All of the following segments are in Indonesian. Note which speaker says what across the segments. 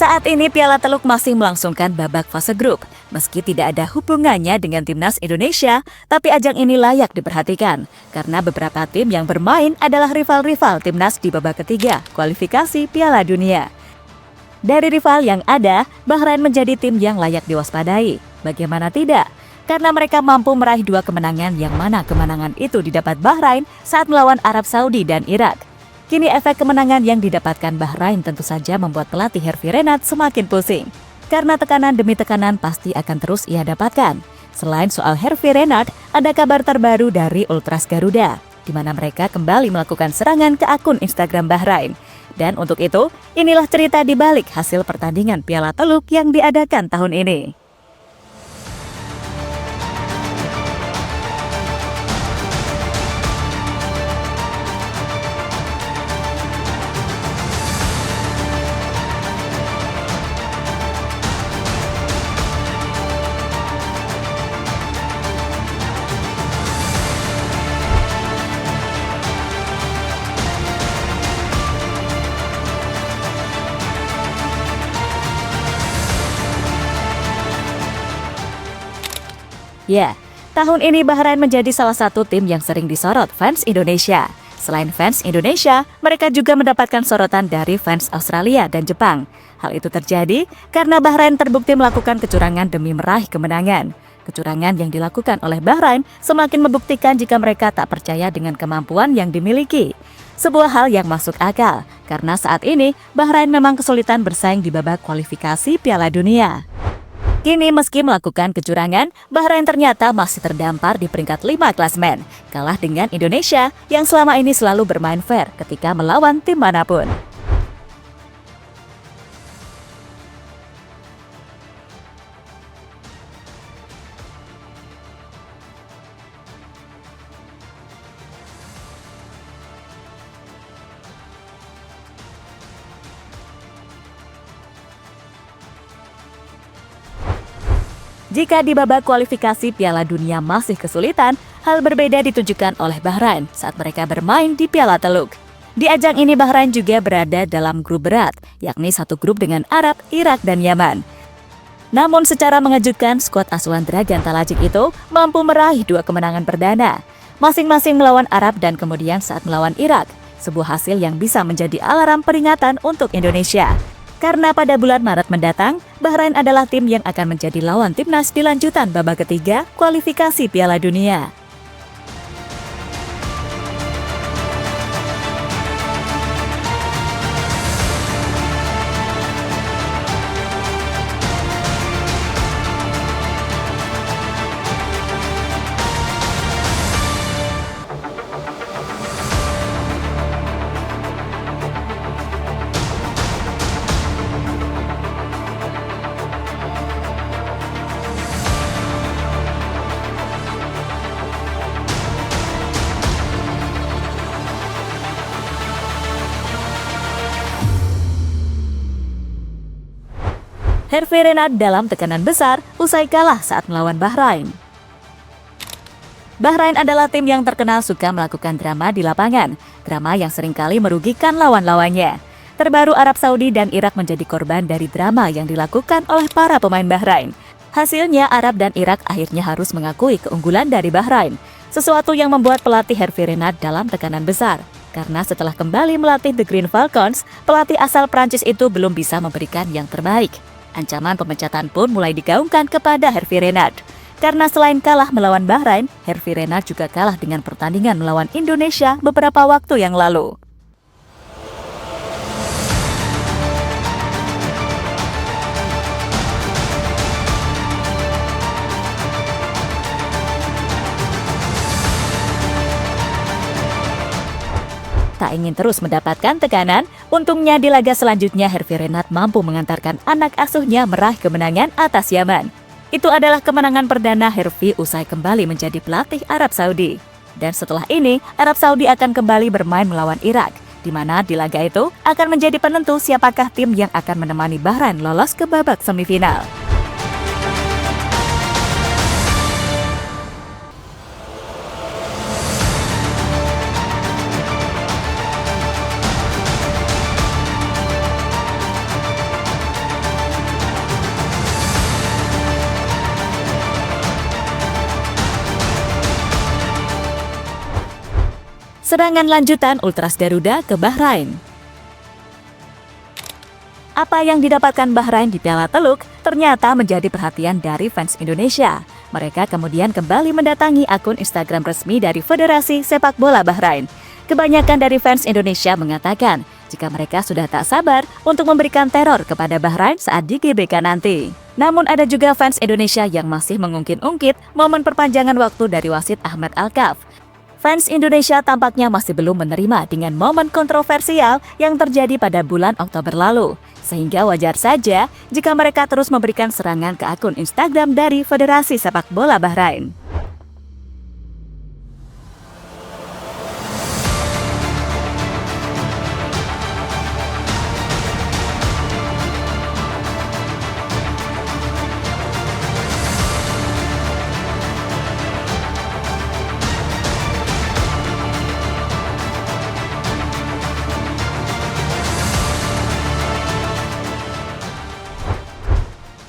Speaker 1: Saat ini Piala Teluk masih melangsungkan babak fase grup. Meski tidak ada hubungannya dengan timnas Indonesia, tapi ajang ini layak diperhatikan karena beberapa tim yang bermain adalah rival-rival timnas di babak ketiga kualifikasi Piala Dunia. Dari rival yang ada, Bahrain menjadi tim yang layak diwaspadai. Bagaimana tidak? Karena mereka mampu meraih 2 kemenangan yang mana kemenangan itu didapat Bahrain saat melawan Arab Saudi dan Irak. Kini efek kemenangan yang didapatkan Bahrain tentu saja membuat pelatih Hervé Renard semakin pusing. Karena tekanan demi tekanan pasti akan terus ia dapatkan. Selain soal Hervé Renard, ada kabar terbaru dari Ultras Garuda, di mana mereka kembali melakukan serangan ke akun Instagram Bahrain. Dan untuk itu, inilah cerita di balik hasil pertandingan Piala Teluk yang diadakan tahun ini. Ya, tahun ini Bahrain menjadi salah satu tim yang sering disorot fans Indonesia. Selain fans Indonesia, mereka juga mendapatkan sorotan dari fans Australia dan Jepang. Hal itu terjadi karena Bahrain terbukti melakukan kecurangan demi meraih kemenangan. Kecurangan yang dilakukan oleh Bahrain semakin membuktikan jika mereka tak percaya dengan kemampuan yang dimiliki. Sebuah hal yang masuk akal, karena saat ini Bahrain memang kesulitan bersaing di babak kualifikasi Piala Dunia. Kini meski melakukan kecurangan, Bahrain ternyata masih terdampar di peringkat 5 klasemen, kalah dengan Indonesia yang selama ini selalu bermain fair ketika melawan tim manapun. Jika di babak kualifikasi Piala Dunia masih kesulitan, hal berbeda ditunjukkan oleh Bahrain saat mereka bermain di Piala Teluk. Di ajang ini Bahrain juga berada dalam grup berat, yakni satu grup dengan Arab, Irak, dan Yaman. Namun secara mengejutkan, skuad asuhan Dragan Talajik itu mampu meraih 2 kemenangan perdana, masing-masing melawan Arab dan kemudian saat melawan Irak, sebuah hasil yang bisa menjadi alarm peringatan untuk Indonesia. Karena pada bulan Maret mendatang, Bahrain adalah tim yang akan menjadi lawan timnas di lanjutan babak ketiga kualifikasi Piala Dunia. Hervé Renard dalam tekanan besar usai kalah saat melawan Bahrain. Bahrain adalah tim yang terkenal suka melakukan drama di lapangan, drama yang seringkali merugikan lawan-lawannya. Terbaru Arab Saudi dan Irak menjadi korban dari drama yang dilakukan oleh para pemain Bahrain. Hasilnya Arab dan Irak akhirnya harus mengakui keunggulan dari Bahrain, sesuatu yang membuat pelatih Hervé Renard dalam tekanan besar. Karena setelah kembali melatih The Green Falcons, pelatih asal Prancis itu belum bisa memberikan yang terbaik. Ancaman pemecatan pun mulai digaungkan kepada Hervé Renard. Karena selain kalah melawan Bahrain, Hervé Renard juga kalah dengan pertandingan melawan Indonesia beberapa waktu yang lalu. Tak ingin terus mendapatkan tekanan, untungnya di laga selanjutnya Hervé Renard mampu mengantarkan anak asuhnya meraih kemenangan atas Yaman. Itu adalah kemenangan perdana Hervé usai kembali menjadi pelatih Arab Saudi. Dan setelah ini, Arab Saudi akan kembali bermain melawan Irak, di mana di laga itu akan menjadi penentu siapakah tim yang akan menemani Bahrain lolos ke babak semifinal. Serangan lanjutan Ultras Garuda ke Bahrain. Apa yang didapatkan Bahrain di Piala Teluk ternyata menjadi perhatian dari fans Indonesia. Mereka kemudian kembali mendatangi akun Instagram resmi dari Federasi Sepak Bola Bahrain. Kebanyakan dari fans Indonesia mengatakan jika mereka sudah tak sabar untuk memberikan teror kepada Bahrain saat di GBK nanti. Namun ada juga fans Indonesia yang masih mengungkit-ungkit momen perpanjangan waktu dari wasit Ahmad Alkaf. Fans Indonesia tampaknya masih belum menerima dengan momen kontroversial yang terjadi pada bulan Oktober lalu. Sehingga wajar saja jika mereka terus memberikan serangan ke akun Instagram dari Federasi Sepak Bola Bahrain.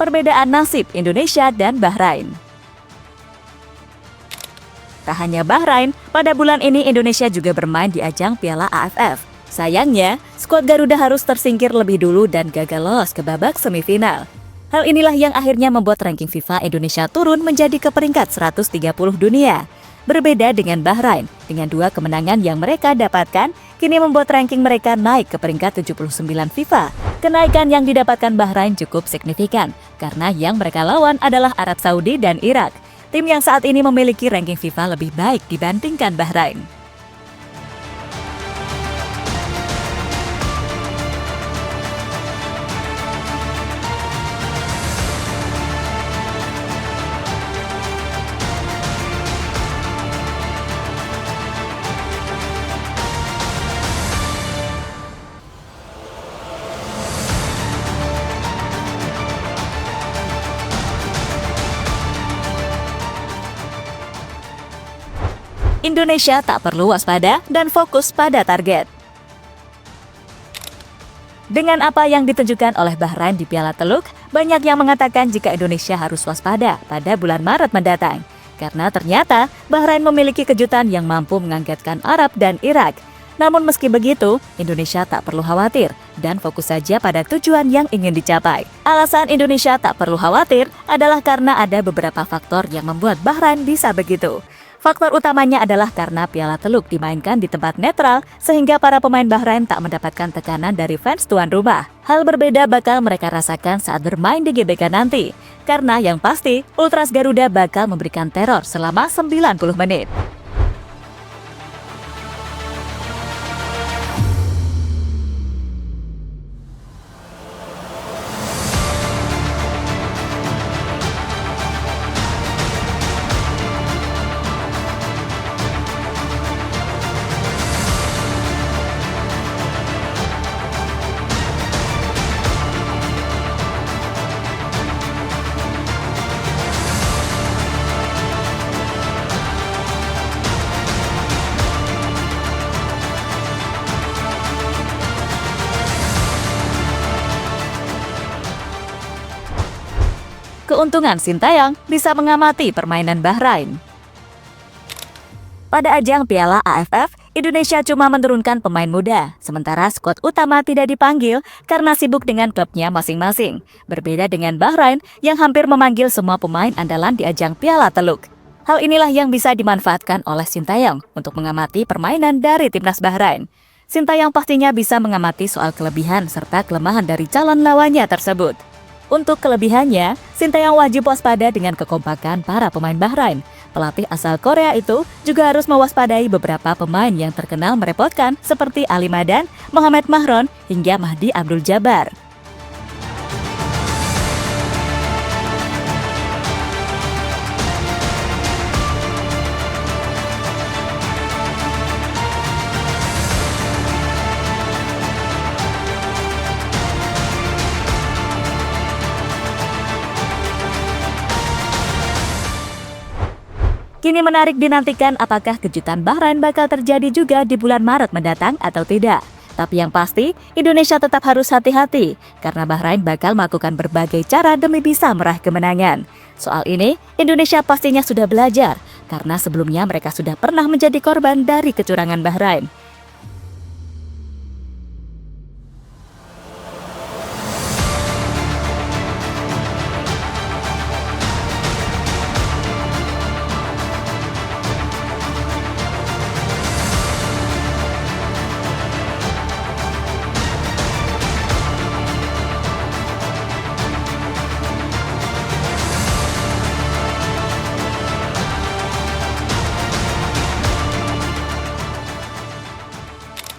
Speaker 1: Perbedaan nasib Indonesia dan Bahrain. Tak hanya Bahrain, pada bulan ini Indonesia juga bermain di ajang Piala AFF. Sayangnya, skuad Garuda harus tersingkir lebih dulu dan gagal lolos ke babak semifinal. Hal inilah yang akhirnya membuat ranking FIFA Indonesia turun menjadi ke peringkat 130 dunia. Berbeda dengan Bahrain, dengan 2 kemenangan yang mereka dapatkan, kini membuat ranking mereka naik ke peringkat 79 FIFA. Kenaikan yang didapatkan Bahrain cukup signifikan, karena yang mereka lawan adalah Arab Saudi dan Irak, tim yang saat ini memiliki ranking FIFA lebih baik dibandingkan Bahrain. Indonesia tak perlu waspada dan fokus pada target. Dengan apa yang ditunjukkan oleh Bahrain di Piala Teluk, banyak yang mengatakan jika Indonesia harus waspada pada bulan Maret mendatang. Karena ternyata Bahrain memiliki kejutan yang mampu mengagetkan Arab dan Irak. Namun meski begitu, Indonesia tak perlu khawatir dan fokus saja pada tujuan yang ingin dicapai. Alasan Indonesia tak perlu khawatir adalah karena ada beberapa faktor yang membuat Bahrain bisa begitu. Faktor utamanya adalah karena Piala Teluk dimainkan di tempat netral sehingga para pemain Bahrain tak mendapatkan tekanan dari fans tuan rumah. Hal berbeda bakal mereka rasakan saat bermain di GBK nanti. Karena yang pasti, Ultras Garuda bakal memberikan teror selama 90 menit. Keuntungan Sintayong bisa mengamati permainan Bahrain. Pada ajang Piala AFF, Indonesia cuma menurunkan pemain muda, sementara skuad utama tidak dipanggil karena sibuk dengan klubnya masing-masing. Berbeda dengan Bahrain yang hampir memanggil semua pemain andalan di ajang Piala Teluk. Hal inilah yang bisa dimanfaatkan oleh Sintayong untuk mengamati permainan dari timnas Bahrain. Sintayong pastinya bisa mengamati soal kelebihan serta kelemahan dari calon lawannya tersebut. Untuk kelebihannya, Sintayong wajib waspada dengan kekompakan para pemain Bahrain. Pelatih asal Korea itu juga harus mewaspadai beberapa pemain yang terkenal merepotkan seperti Ali Madan, Mohamed Mahron, hingga Mahdi Abdul Jabbar. Kini menarik dinantikan apakah kejutan Bahrain bakal terjadi juga di bulan Maret mendatang atau tidak. Tapi yang pasti, Indonesia tetap harus hati-hati karena Bahrain bakal melakukan berbagai cara demi bisa meraih kemenangan. Soal ini, Indonesia pastinya sudah belajar karena sebelumnya mereka sudah pernah menjadi korban dari kecurangan Bahrain.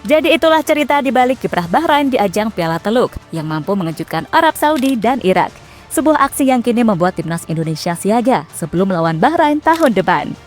Speaker 1: Jadi itulah cerita di balik kiprah Bahrain di ajang Piala Teluk yang mampu mengejutkan Arab Saudi dan Irak. Sebuah aksi yang kini membuat timnas Indonesia siaga sebelum melawan Bahrain tahun depan.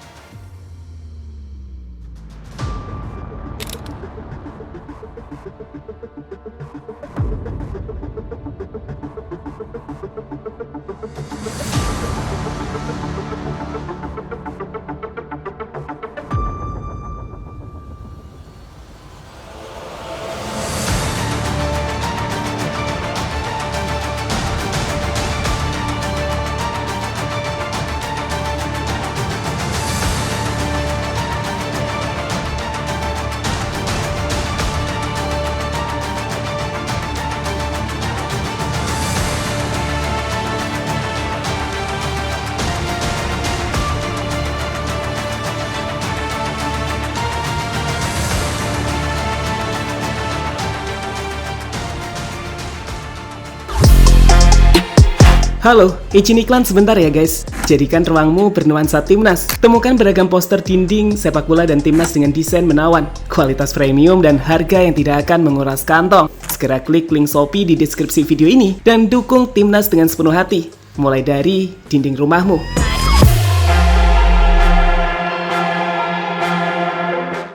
Speaker 2: Halo, izin iklan sebentar ya guys. Jadikan ruangmu bernuansa timnas. Temukan beragam poster dinding, sepak bola dan timnas dengan desain menawan, kualitas premium dan harga yang tidak akan menguras kantong. Segera klik link Shopee di deskripsi video ini dan dukung timnas dengan sepenuh hati. Mulai dari dinding rumahmu.